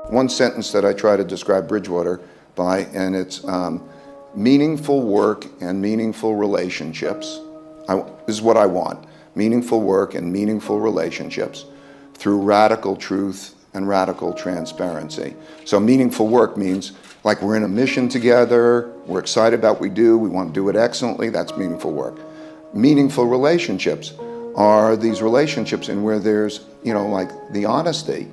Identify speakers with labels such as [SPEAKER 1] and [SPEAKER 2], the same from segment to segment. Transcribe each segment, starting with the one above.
[SPEAKER 1] One sentence that I try to describe Bridgewater by, and it's meaningful work and meaningful relationships. This is what I want. Meaningful work and meaningful relationships through radical truth and radical transparency. So meaningful work means like we're in a mission together, we're excited about what we do, we want to do it excellently, that's meaningful work. Meaningful relationships are these relationships in where there's, like the honesty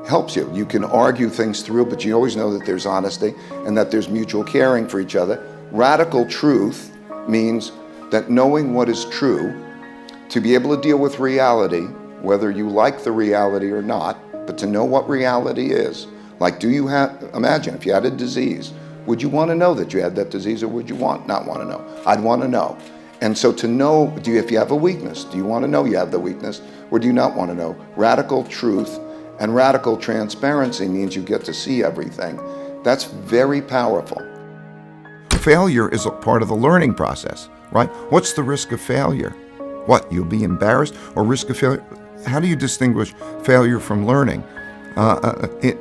[SPEAKER 1] helps you. You can argue things through, but you always know that there's honesty and that there's mutual caring for each other. Radical truth means that knowing what is true, to be able to deal with reality, whether you like the reality or not, but to know what reality is. Like, imagine if you had a disease, would you want to know that you had that disease, or would you not want to know? I'd want to know. And so to know, if you have a weakness, do you want to know you have the weakness, or do you not want to know? Radical truth and radical transparency means you get to see everything. That's very powerful. Failure is a part of the learning process, right? What's the risk of failure? What, you'll be embarrassed, or risk of failure? How do you distinguish failure from learning?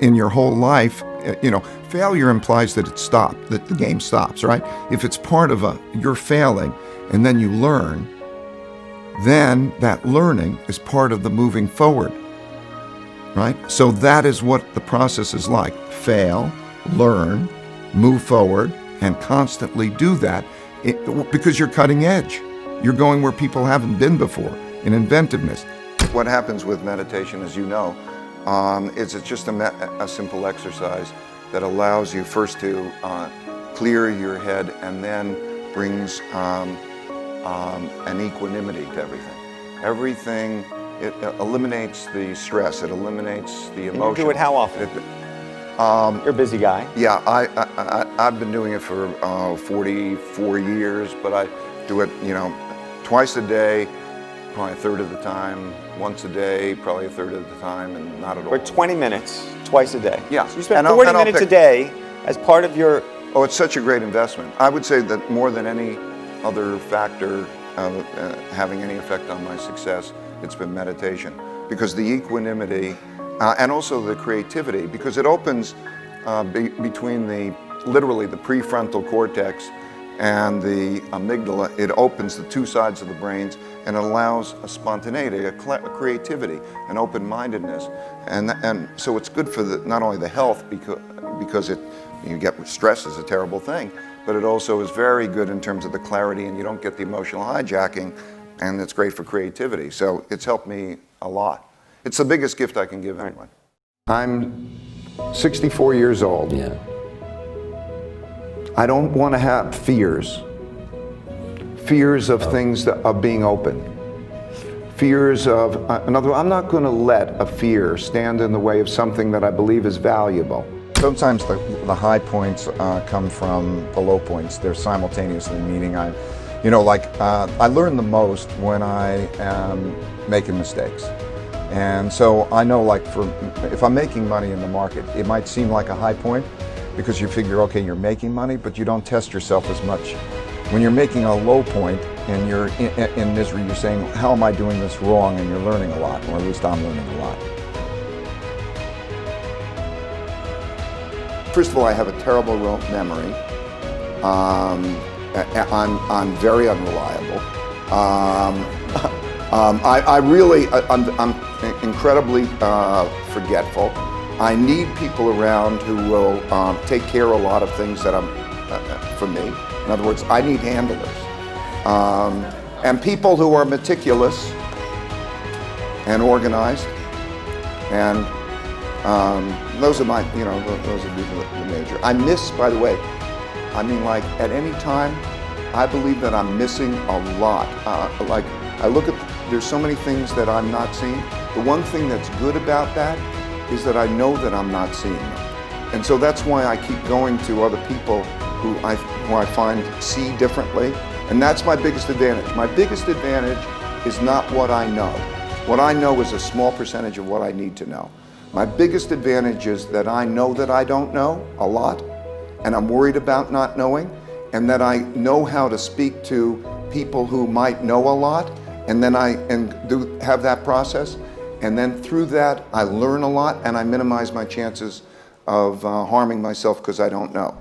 [SPEAKER 1] In your whole life, failure implies that it stopped, that the game stops, right? If it's part of you're failing and then you learn, then that learning is part of the moving forward, right? So that is what the process is like. Fail, learn, move forward, and constantly do that because you're cutting edge. You're going where people haven't been before in inventiveness. What happens with meditation, as you know, is it's just a simple exercise that allows you first to clear your head and then brings an equanimity to everything. Everything, it eliminates the stress, it eliminates the emotion.
[SPEAKER 2] And you do it how often? You're a busy guy.
[SPEAKER 1] Yeah, I've been doing it for 44 years, but I do it, twice a day, probably a third of the time, once a day, probably a third of the time, and not at all.
[SPEAKER 2] For 20 minutes, twice a day.
[SPEAKER 1] Yeah.
[SPEAKER 2] So you spend 40 minutes a day as part of your...
[SPEAKER 1] Oh, it's such a great investment. I would say that more than any other factor having any effect on my success, it's been meditation. Because the equanimity and also the creativity, because it opens between literally the prefrontal cortex and the amygdala, it opens the two sides of the brains and allows a spontaneity, a creativity, an open-mindedness. And so it's good for not only the health, because you get stress is a terrible thing, but it also is very good in terms of the clarity, and you don't get the emotional hijacking, and it's great for creativity. So it's helped me a lot. It's the biggest gift I can give anyone. I'm 64 years old.
[SPEAKER 2] Yeah.
[SPEAKER 1] I don't want to have fears of things of being open. Fears of, in other words, I'm not going to let a fear stand in the way of something that I believe is valuable. Sometimes the high points come from the low points. They're simultaneously, meaning I learn the most when I am making mistakes. And so I know, if I'm making money in the market, it might seem like a high point because you figure, okay, you're making money, but you don't test yourself as much. When you're making a low point and you're in misery, you're saying, how am I doing this wrong? And you're learning a lot, or at least I'm learning a lot. First of all, I have a terrible memory. I'm very unreliable. I'm incredibly forgetful. I need people around who will take care of a lot of things that for me. In other words, I need handlers. And people who are meticulous and organized. And those are those would be the major. I miss, by the way, at any time, I believe that I'm missing a lot. I look at, there's so many things that I'm not seeing. The one thing that's good about that is that I know that I'm not seeing them. And so that's why I keep going to other people who I find see differently. And that's my biggest advantage. My biggest advantage is not what I know. What I know is a small percentage of what I need to know. My biggest advantage is that I know that I don't know a lot, and I'm worried about not knowing, and that I know how to speak to people who might know a lot, and then have that process, and then through that I learn a lot and I minimize my chances harming myself because I don't know.